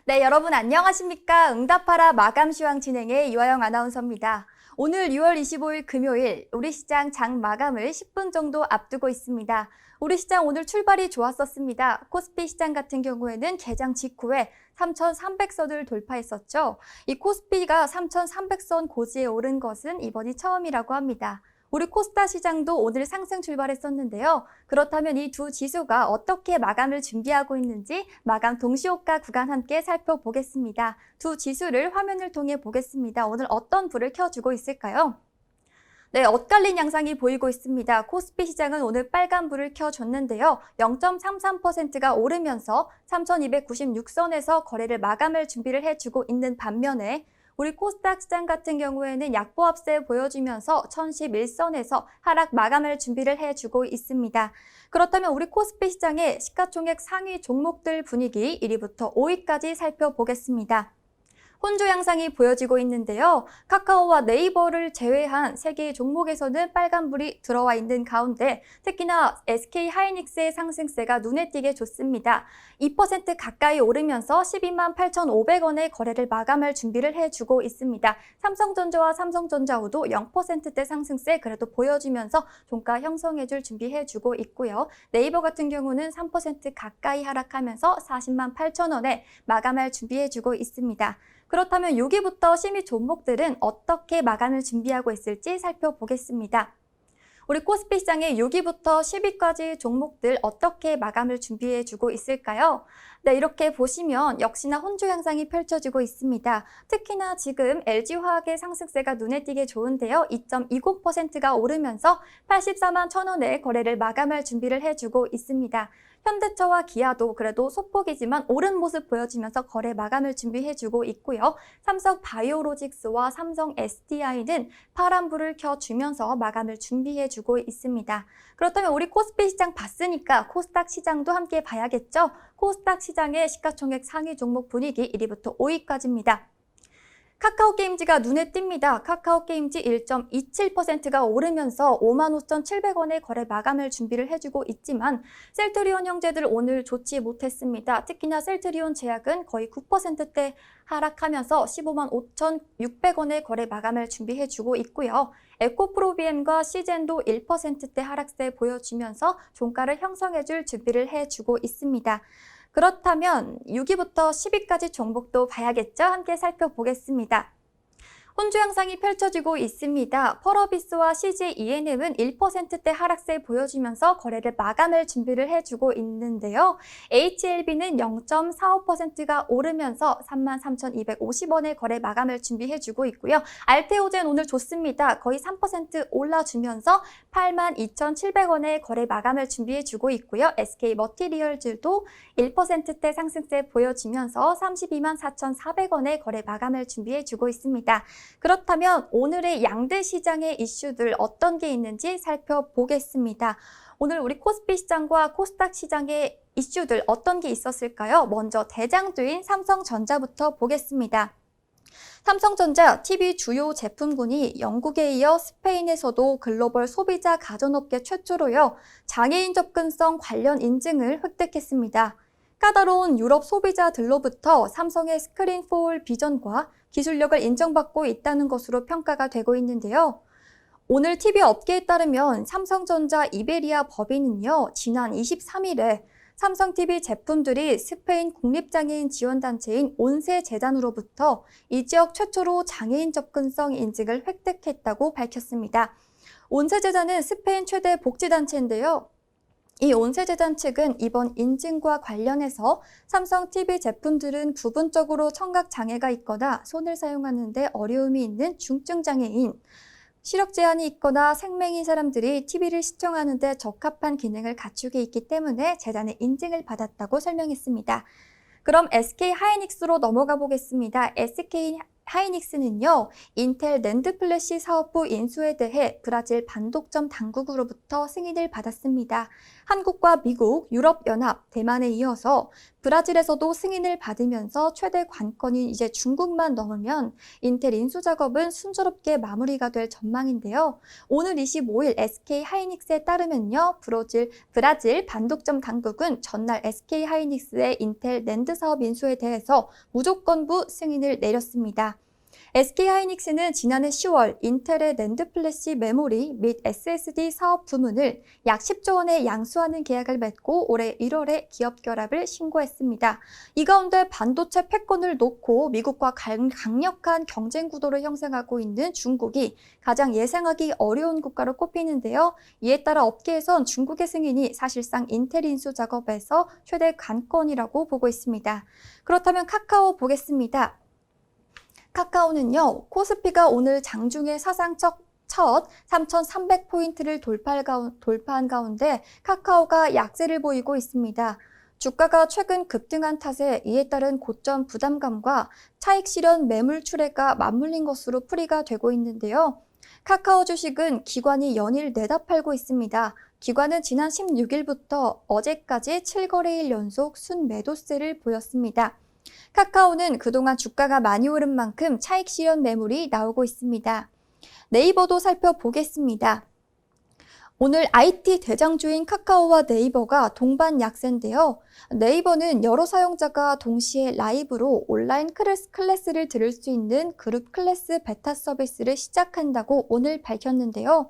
네, 여러분 안녕하십니까? 응답하라 마감 시황 진행의 이화영 아나운서입니다. 오늘 6월 25일 금요일 우리 시장 장 마감을 10분 정도 앞두고 있습니다. 우리 시장 오늘 출발이 좋았었습니다. 코스피 시장 같은 경우에는 개장 직후에 3,300선을 돌파했었죠. 이 코스피가 3,300선 고지에 오른 것은 이번이 처음이라고 합니다. 우리 코스닥 시장도 오늘 상승 출발했었는데요. 그렇다면 이 두 지수가 어떻게 마감을 준비하고 있는지 마감 동시호가 구간 함께 살펴보겠습니다. 두 지수를 화면을 통해 보겠습니다. 오늘 어떤 불을 켜주고 있을까요? 네, 엇갈린 양상이 보이고 있습니다. 코스피 시장은 오늘 빨간 불을 켜줬는데요. 0.33%가 오르면서 3,296선에서 거래를 마감을 준비를 해주고 있는 반면에 우리 코스닥 시장 같은 경우에는 약보합세 보여주면서 1,011선에서 하락 마감을 준비를 해주고 있습니다. 그렇다면 우리 코스피 시장의 시가총액 상위 종목들 분위기 1위부터 5위까지 살펴보겠습니다. 혼조 양상이 보여지고 있는데요. 카카오와 네이버를 제외한 3개의 종목에서는 빨간불이 들어와 있는 가운데 특히나 SK하이닉스의 상승세가 눈에 띄게 좋습니다. 2% 가까이 오르면서 12만 8,500원의 거래를 마감할 준비를 해주고 있습니다. 삼성전자와 삼성전자후도 0%대 상승세 그래도 보여주면서 종가 형성해줄 준비해주고 있고요. 네이버 같은 경우는 3% 가까이 하락하면서 40만 8,000원에 마감할 준비해주고 있습니다. 그렇다면 6위부터 심의 종목들은 어떻게 마감을 준비하고 있을지 살펴보겠습니다. 우리 코스피 시장의 6위부터 10위까지 종목들 어떻게 마감을 준비해주고 있을까요? 네, 이렇게 보시면 역시나 혼조 양상이 펼쳐지고 있습니다. 특히나 지금 LG화학의 상승세가 눈에 띄게 좋은데요. 2.20%가 오르면서 84만 1,000원에 거래를 마감할 준비를 해주고 있습니다. 현대차와 기아도 그래도 소폭이지만 오른 모습 보여주면서 거래 마감을 준비해주고 있고요. 삼성 바이오로직스와 삼성 SDI는 파란불을 켜주면서 마감을 준비해주고 있습니다. 그렇다면 우리 코스피 시장 봤으니까 코스닥 시장도 함께 봐야겠죠? 코스닥 시장의 시가총액 상위 종목 분위기 1위부터 5위까지입니다. 카카오게임즈가 눈에 띕니다. 카카오게임즈 1.27%가 오르면서 55,700원의 거래 마감을 준비를 해주고 있지만 셀트리온 형제들 오늘 좋지 못했습니다. 특히나 셀트리온 제약은 거의 9%대 하락하면서 15만 5,600원의 거래 마감을 준비해주고 있고요. 에코프로비엠과 시젠도 1%대 하락세 보여주면서 종가를 형성해줄 준비를 해주고 있습니다. 그렇다면 6위부터 10위까지 종목도 봐야겠죠? 함께 살펴보겠습니다. 혼조 양상이 펼쳐지고 있습니다. 펄어비스와 CJ ENM은 1%대 하락세 보여주면서 거래를 마감을 준비를 해주고 있는데요. HLB는 0.45%가 오르면서 33,250원의 거래 마감을 준비해주고 있고요. 알테오젠 오늘 좋습니다. 거의 3% 올라주면서 82,700원의 거래 마감을 준비해주고 있고요. SK머티리얼즈도 1%대 상승세 보여주면서 32만 4,400원의 거래 마감을 준비해주고 있습니다. 그렇다면 오늘의 양대 시장의 이슈들 어떤 게 있는지 살펴보겠습니다. 오늘 우리 코스피 시장과 코스닥 시장의 이슈들 어떤 게 있었을까요? 먼저 대장주인 삼성전자부터 보겠습니다. 삼성전자 TV 주요 제품군이 영국에 이어 스페인에서도 글로벌 소비자 가전업계 최초로요. 장애인 접근성 관련 인증을 획득했습니다. 까다로운 유럽 소비자들로부터 삼성의 스크린4올 비전과 기술력을 인정받고 있다는 것으로 평가가 되고 있는데요. 오늘 TV 업계에 따르면 삼성전자 이베리아 법인은요, 지난 23일에 삼성 TV 제품들이 스페인 국립장애인 지원단체인 온세재단으로부터 이 지역 최초로 장애인 접근성 인증을 획득했다고 밝혔습니다. 온세재단은 스페인 최대 복지단체인데요. 이 온세재단 측은 이번 인증과 관련해서 삼성 TV 제품들은 부분적으로 청각 장애가 있거나 손을 사용하는 데 어려움이 있는 중증 장애인, 시력 제한이 있거나 생맹인 사람들이 TV를 시청하는 데 적합한 기능을 갖추고 있기 때문에 재단의 인증을 받았다고 설명했습니다. 그럼 SK하이닉스로 넘어가 보겠습니다. SK하이닉스는요, 인텔 낸드 플래시 사업부 인수에 대해 브라질 반독점 당국으로부터 승인을 받았습니다. 한국과 미국, 유럽연합, 대만에 이어서 브라질에서도 승인을 받으면서 최대 관건인 이제 중국만 넘으면 인텔 인수 작업은 순조롭게 마무리가 될 전망인데요. 오늘 25일 SK 하이닉스에 따르면요. 브라질 반독점 당국은 전날 SK 하이닉스의 인텔 낸드 사업 인수에 대해서 무조건부 승인을 내렸습니다. SK 하이닉스는 지난해 10월 인텔의 낸드 플래시 메모리 및 SSD 사업 부문을 약 10조 원에 양수하는 계약을 맺고 올해 1월에 기업 결합을 신고했습니다. 이 가운데 반도체 패권을 놓고 미국과 강력한 경쟁 구도를 형성하고 있는 중국이 가장 예상하기 어려운 국가로 꼽히는데요. 이에 따라 업계에선 중국의 승인이 사실상 인텔 인수 작업에서 최대 관건이라고 보고 있습니다. 그렇다면 카카오 보겠습니다. 카카오는요, 코스피가 오늘 장중에 사상 첫 3,300포인트를 돌파한 가운데 카카오가 약세를 보이고 있습니다. 주가가 최근 급등한 탓에 이에 따른 고점 부담감과 차익 실현 매물 출회가 맞물린 것으로 풀이가 되고 있는데요. 카카오 주식은 기관이 연일 내다 팔고 있습니다. 기관은 지난 16일부터 어제까지 7거래일 연속 순매도세를 보였습니다. 카카오는 그동안 주가가 많이 오른 만큼 차익 실현 매물이 나오고 있습니다. 네이버도 살펴보겠습니다. 오늘 IT 대장주인 카카오와 네이버가 동반 약세인데요. 네이버는 여러 사용자가 동시에 라이브로 온라인 클래스를 들을 수 있는 그룹 클래스 베타 서비스를 시작한다고 오늘 밝혔는데요.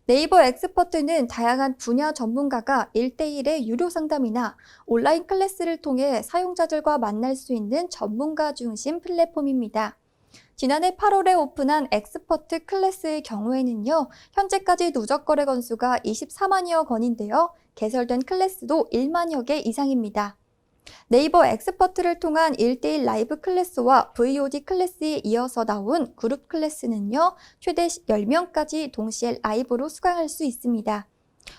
네이버 엑스퍼트는 다양한 분야 전문가가 1대1의 유료 상담이나 온라인 클래스를 통해 사용자들과 만날 수 있는 전문가 중심 플랫폼입니다. 지난해 8월에 오픈한 엑스퍼트 클래스의 경우에는요, 현재까지 누적 거래 건수가 24만여 건인데요, 개설된 클래스도 1만여 개 이상입니다. 네이버 엑스퍼트를 통한 1대1 라이브 클래스와 VOD 클래스에 이어서 나온 그룹 클래스는요, 최대 10명까지 동시에 라이브로 수강할 수 있습니다.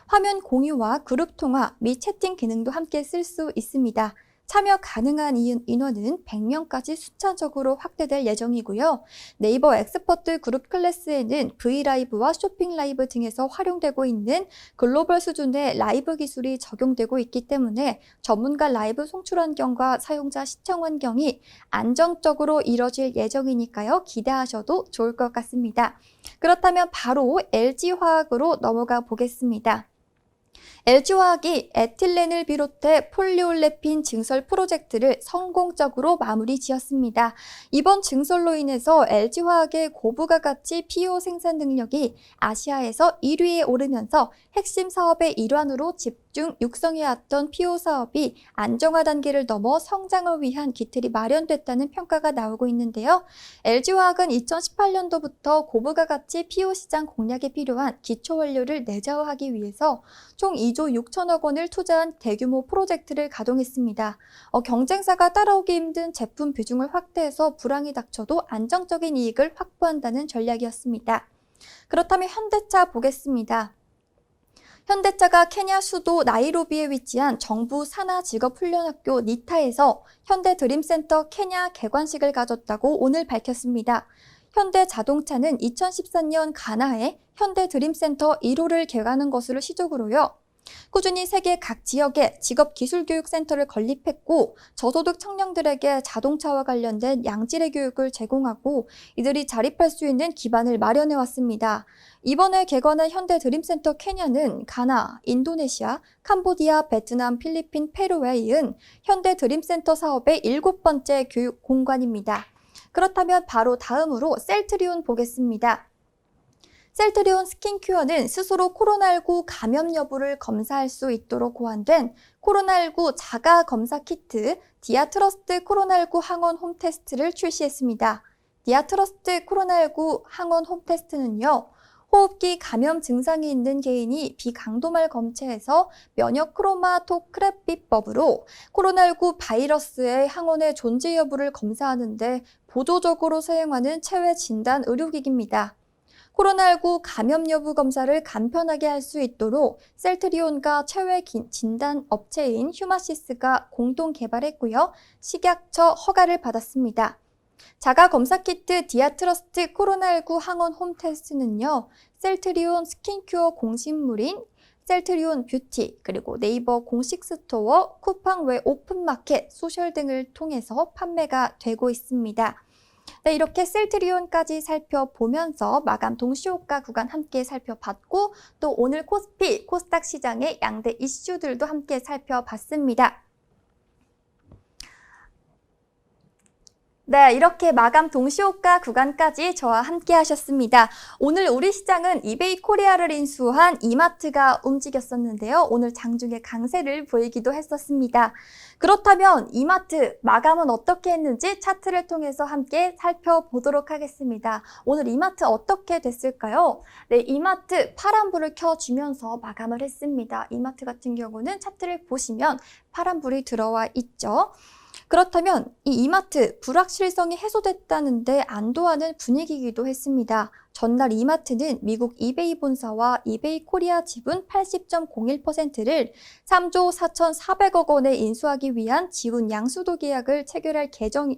화면 공유와 그룹 통화 및 채팅 기능도 함께 쓸 수 있습니다. 참여 가능한 인원은 100명까지 순차적으로 확대될 예정이고요. 네이버 엑스퍼트 그룹 클래스에는 V라이브와 쇼핑라이브 등에서 활용되고 있는 글로벌 수준의 라이브 기술이 적용되고 있기 때문에 전문가 라이브 송출 환경과 사용자 시청 환경이 안정적으로 이뤄질 예정이니까요. 기대하셔도 좋을 것 같습니다. 그렇다면 바로 LG화학으로 넘어가 보겠습니다. LG화학이 에틸렌을 비롯해 폴리올레핀 증설 프로젝트를 성공적으로 마무리 지었습니다. 이번 증설로 인해서 LG화학의 고부가 가치 PO 생산 능력이 아시아에서 1위에 오르면서 핵심 사업의 일환으로 집중 육성해왔던 PO 사업이 안정화 단계를 넘어 성장을 위한 기틀이 마련됐다는 평가가 나오고 있는데요. LG화학은 2018년도부터 고부가 가치 PO 시장 공략에 필요한 기초 원료를 내재화하기 위해서 총 2조 6천억 원을 투자한 대규모 프로젝트를 가동했습니다. 경쟁사가 따라오기 힘든 제품 비중을 확대해서 불황이 닥쳐도 안정적인 이익을 확보한다는 전략이었습니다. 그렇다면 현대차 보겠습니다. 현대차가 케냐 수도 나이로비에 위치한 정부 산하직업훈련학교 니타에서 현대드림센터 케냐 개관식을 가졌다고 오늘 밝혔습니다. 현대자동차는 2014년 가나에 현대드림센터 1호를 개관한 것으로 시작으로요. 꾸준히 세계 각 지역에 직업기술교육센터를 건립했고 저소득 청년들에게 자동차와 관련된 양질의 교육을 제공하고 이들이 자립할 수 있는 기반을 마련해 왔습니다. 이번에 개관한 현대드림센터 케냐는 가나, 인도네시아, 캄보디아, 베트남, 필리핀, 페루에 이은 현대드림센터 사업의 7번째 교육 공간입니다. 그렇다면 바로 다음으로 셀트리온 보겠습니다. 셀트리온 스킨큐어는 스스로 코로나19 감염 여부를 검사할 수 있도록 고안된 코로나19 자가 검사 키트 디아트러스트 코로나19 항원 홈테스트를 출시했습니다. 디아트러스트 코로나19 항원 홈테스트는요, 호흡기 감염 증상이 있는 개인이 비강도말 검체에서 면역 크로마토크랩 비법으로 코로나19 바이러스의 항원의 존재 여부를 검사하는데 보조적으로 사용하는 체외 진단 의료기기입니다. 코로나19 감염 여부 검사를 간편하게 할 수 있도록 셀트리온과 체외 진단 업체인 휴마시스가 공동 개발했고요. 식약처 허가를 받았습니다. 자가 검사 키트 디아트러스트 코로나19 항원 홈테스트는요. 셀트리온 스킨큐어 공식물인 셀트리온 뷰티, 그리고 네이버 공식 스토어, 쿠팡 외 오픈마켓, 소셜 등을 통해서 판매가 되고 있습니다. 네, 이렇게 셀트리온까지 살펴보면서 마감 동시호가 구간 함께 살펴봤고 또 오늘 코스피, 코스닥 시장의 양대 이슈들도 함께 살펴봤습니다. 네, 이렇게 마감 동시호가 구간까지 저와 함께 하셨습니다. 오늘 우리 시장은 이베이 코리아를 인수한 이마트가 움직였었는데요. 오늘 장중에 강세를 보이기도 했었습니다. 그렇다면 이마트 마감은 어떻게 했는지 차트를 통해서 함께 살펴보도록 하겠습니다. 오늘 이마트 어떻게 됐을까요? 네, 이마트 파란불을 켜주면서 마감을 했습니다. 이마트 같은 경우는 차트를 보시면 파란불이 들어와 있죠. 그렇다면 이 이마트 불확실성이 해소됐다는데 안도하는 분위기이기도 했습니다. 전날 이마트는 미국 이베이 본사와 이베이 코리아 지분 80.01%를 3조 4,400억 원에 인수하기 위한 지분 양수도 계약을 체결할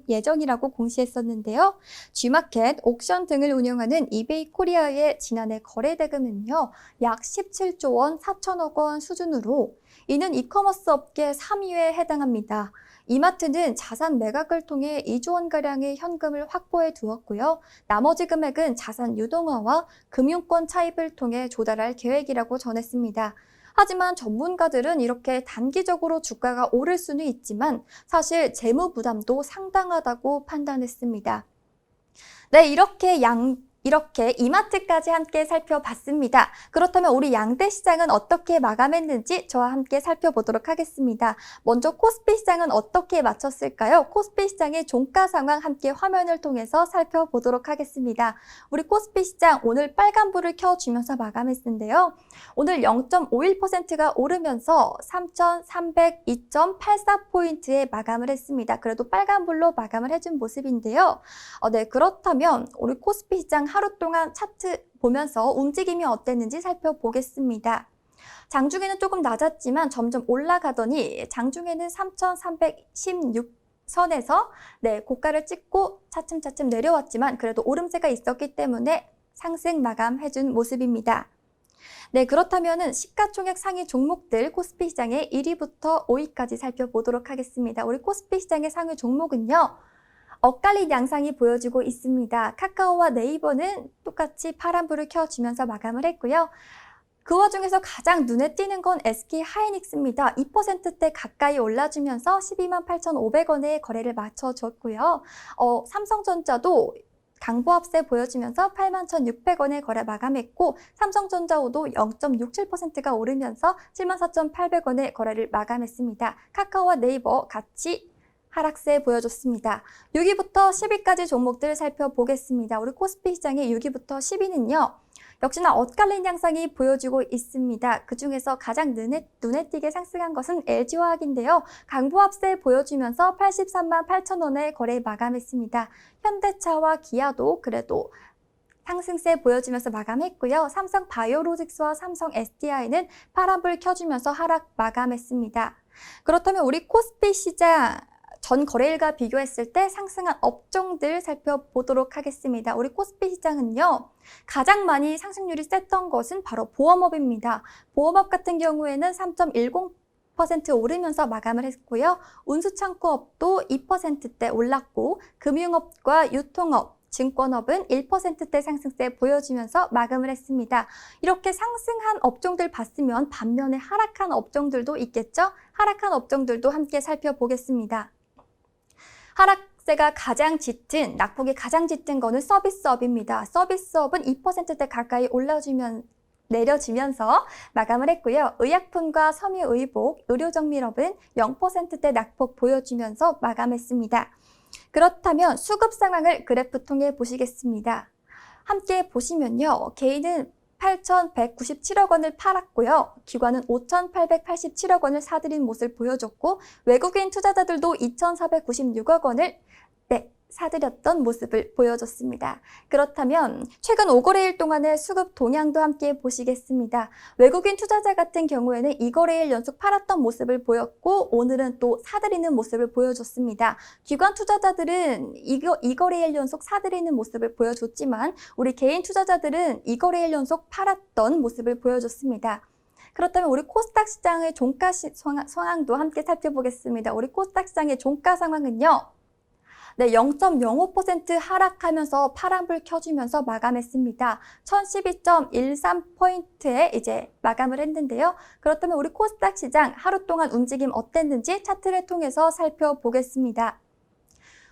예정이라고 공시했었는데요. G마켓, 옥션 등을 운영하는 이베이 코리아의 지난해 거래 대금은요, 약 17조 원 4천억 원 수준으로 이는 이커머스 업계 3위에 해당합니다. 이마트는 자산 매각을 통해 2조 원가량의 현금을 확보해 두었고요. 나머지 금액은 자산 유동화와 금융권 차입을 통해 조달할 계획이라고 전했습니다. 하지만 전문가들은 이렇게 단기적으로 주가가 오를 수는 있지만 사실 재무 부담도 상당하다고 판단했습니다. 네, 이렇게 이마트까지 함께 살펴봤습니다. 그렇다면 우리 양대 시장은 어떻게 마감했는지 저와 함께 살펴보도록 하겠습니다. 먼저 코스피 시장은 어떻게 마쳤을까요? 코스피 시장의 종가 상황 함께 화면을 통해서 살펴보도록 하겠습니다. 우리 코스피 시장 오늘 빨간불을 켜주면서 마감했는데요. 오늘 0.51%가 오르면서 3,302.84포인트에 마감을 했습니다. 그래도 빨간불로 마감을 해준 모습인데요. 네, 그렇다면 우리 코스피 시장 하루 동안 차트 보면서 움직임이 어땠는지 살펴보겠습니다. 장중에는 조금 낮았지만 점점 올라가더니 장중에는 3,316선에서 고가를 찍고 차츰차츰 내려왔지만 그래도 오름세가 있었기 때문에 상승 마감해준 모습입니다. 네, 그렇다면 시가총액 상위 종목들 코스피 시장의 1위부터 5위까지 살펴보도록 하겠습니다. 우리 코스피 시장의 상위 종목은요, 엇갈린 양상이 보여지고 있습니다. 카카오와 네이버는 똑같이 파란불을 켜주면서 마감을 했고요. 그 와중에서 가장 눈에 띄는 건 SK 하이닉스입니다. 2%대 가까이 올라주면서 12만 8,500원에 거래를 마쳐줬고요. 삼성전자도 강보합세 보여주면서 8만 1,600원에 거래 마감했고 삼성전자호도 0.67%가 오르면서 7만 4,800원에 거래를 마감했습니다. 카카오와 네이버 같이 하락세 보여줬습니다. 6위부터 10위까지 종목들 살펴보겠습니다. 우리 코스피 시장의 6위부터 10위는요. 역시나 엇갈린 양상이 보여지고 있습니다. 그중에서 가장 눈에 띄게 상승한 것은 LG화학인데요. 강보합세 보여주면서 83만 8천원에 거래 마감했습니다. 현대차와 기아도 그래도 상승세 보여주면서 마감했고요. 삼성 바이오로직스와 삼성 SDI는 파란불 켜주면서 하락 마감했습니다. 그렇다면 우리 코스피 시장 전 거래일과 비교했을 때 상승한 업종들 살펴보도록 하겠습니다. 우리 코스피 시장은요, 가장 많이 상승률이 셌던 것은 바로 보험업입니다. 보험업 같은 경우에는 3.10% 오르면서 마감을 했고요. 운수창고업도 2%대 올랐고 금융업과 유통업, 증권업은 1%대 상승세 보여주면서 마감을 했습니다. 이렇게 상승한 업종들 봤으면 반면에 하락한 업종들도 있겠죠? 하락한 업종들도 함께 살펴보겠습니다. 하락세가 가장 짙은, 낙폭이 가장 짙은 거는 서비스업입니다. 서비스업은 2%대 가까이 내려지면서 마감을 했고요. 의약품과 섬유의복, 의료정밀업은 0%대 낙폭 보여주면서 마감했습니다. 그렇다면 수급 상황을 그래프 통해 보시겠습니다. 함께 보시면요. 개인은 8,197억 원을 팔았고요. 기관은 5,887억 원을 사들인 모습을 보여줬고 외국인 투자자들도 2,496억 원을 사들였던 모습을 보여줬습니다. 그렇다면 최근 5거래일 동안의 수급 동향도 함께 보시겠습니다. 외국인 투자자 같은 경우에는 2거래일 연속 팔았던 모습을 보였고 오늘은 또 사들이는 모습을 보여줬습니다. 기관 투자자들은 2거래일 연속 사들이는 모습을 보여줬지만 우리 개인 투자자들은 2거래일 연속 팔았던 모습을 보여줬습니다. 그렇다면 우리 코스닥 시장의 종가 상황도 함께 살펴보겠습니다. 우리 코스닥 시장의 종가 상황은요. 네, 0.05% 하락하면서 파란불 켜주면서 마감했습니다. 1012.13포인트에 이제 마감을 했는데요. 그렇다면 우리 코스닥 시장 하루 동안 움직임 어땠는지 차트를 통해서 살펴보겠습니다.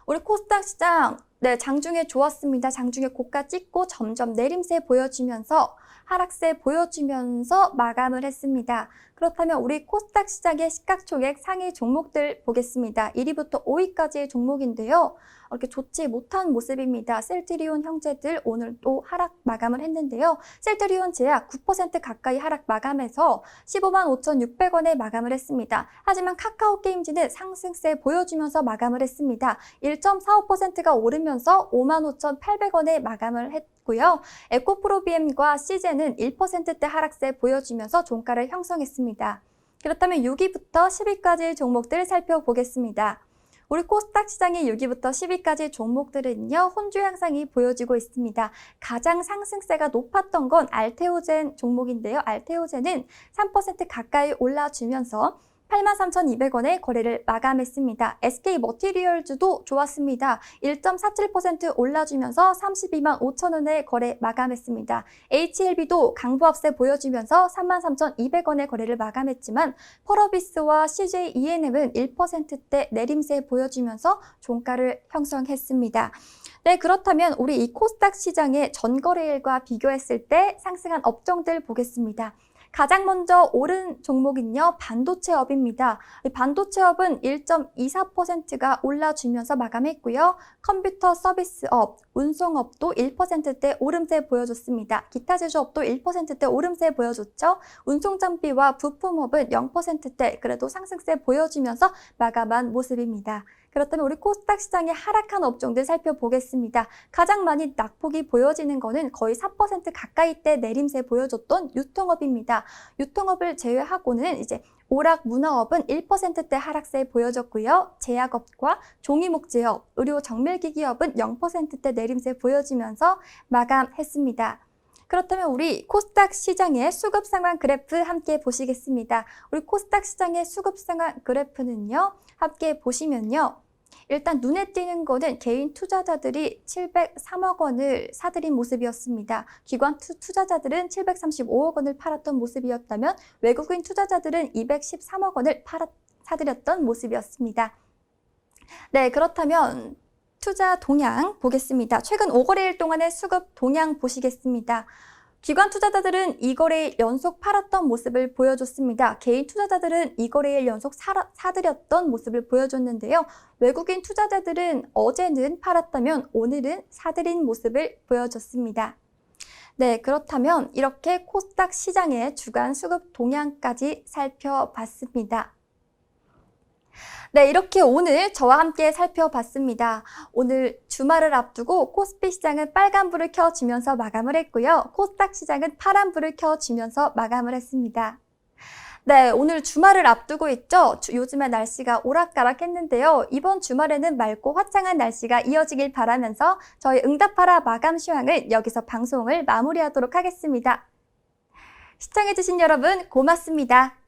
우리 코스닥 시장 네, 장중에 좋았습니다. 장중에 고가 찍고 점점 내림세 보여주면서 하락세 보여주면서 마감을 했습니다. 그렇다면 우리 코스닥 시장의 시가총액 상위 종목들 보겠습니다. 1위부터 5위까지의 종목인데요. 이렇게 좋지 못한 모습입니다. 셀트리온 형제들 오늘 또 하락 마감을 했는데요. 셀트리온 제약 9% 가까이 하락 마감해서 15만 5,600원에 마감을 했습니다. 하지만 카카오게임즈는 상승세 보여주면서 마감을 했습니다. 1.45%가 오르면서 5만 5,800원에 마감을 했고요. 에코프로비엠과 시제는 1%대 하락세 보여주면서 종가를 형성했습니다. 그렇다면 6위부터 10위까지 종목들을 살펴보겠습니다. 우리 코스닥 시장의 6위부터 10위까지 종목들은요, 혼주 양상이 보여지고 있습니다. 가장 상승세가 높았던 건 알테오젠 종목인데요. 알테오젠은 3% 가까이 올라주면서 83,200원에 거래를 마감했습니다. SK머티리얼즈도 좋았습니다. 1.47% 올라주면서 32만 5천원에 거래 마감했습니다. HLB도 강보합세 보여주면서 33,200원에 거래를 마감했지만 펄어비스와 CJENM은 1%대 내림세 보여주면서 종가를 형성했습니다. 네, 그렇다면 우리 이 코스닥 시장의 전거래일과 비교했을 때 상승한 업종들 보겠습니다. 가장 먼저 오른 종목은요, 반도체업입니다. 반도체업은 1.24%가 올라주면서 마감했고요. 컴퓨터 서비스업, 운송업도 1%대 오름세 보여줬습니다. 기타 제조업도 1%대 오름세 보여줬죠. 운송장비와 부품업은 0%대 그래도 상승세 보여주면서 마감한 모습입니다. 그렇다면 우리 코스닥 시장의 하락한 업종들 살펴보겠습니다. 가장 많이 낙폭이 보여지는 거는 거의 4% 가까이대 내림세 보여줬던 유통업입니다. 유통업을 제외하고는 이제 오락 문화업은 1%대 하락세 보여줬고요. 제약업과 종이목재업, 의료 정밀기기업은 0%대 내림세 보여지면서 마감했습니다. 그렇다면 우리 코스닥 시장의 수급 상황 그래프 함께 보시겠습니다. 우리 코스닥 시장의 수급 상황 그래프는요, 함께 보시면요. 일단 눈에 띄는 거는 개인 투자자들이 703억 원을 사들인 모습이었습니다. 기관 투자자들은 735억 원을 팔았던 모습이었다면 외국인 투자자들은 213억 원을 사들였던 모습이었습니다. 네, 그렇다면 투자 동향 보겠습니다. 최근 5거래일 동안의 수급 동향 보시겠습니다. 기관 투자자들은 2거래일 연속 팔았던 모습을 보여줬습니다. 개인 투자자들은 2거래일 연속 사들였던 모습을 보여줬는데요. 외국인 투자자들은 어제는 팔았다면 오늘은 사들인 모습을 보여줬습니다. 네, 그렇다면 이렇게 코스닥 시장의 주간 수급 동향까지 살펴봤습니다. 네, 이렇게 오늘 저와 함께 살펴봤습니다. 오늘 주말을 앞두고 코스피 시장은 빨간불을 켜주면서 마감을 했고요. 코스닥 시장은 파란불을 켜주면서 마감을 했습니다. 네, 오늘 주말을 앞두고 있죠. 요즘에 날씨가 오락가락했는데요. 이번 주말에는 맑고 화창한 날씨가 이어지길 바라면서 저희 응답하라 마감 시황을 여기서 방송을 마무리하도록 하겠습니다. 시청해주신 여러분 고맙습니다.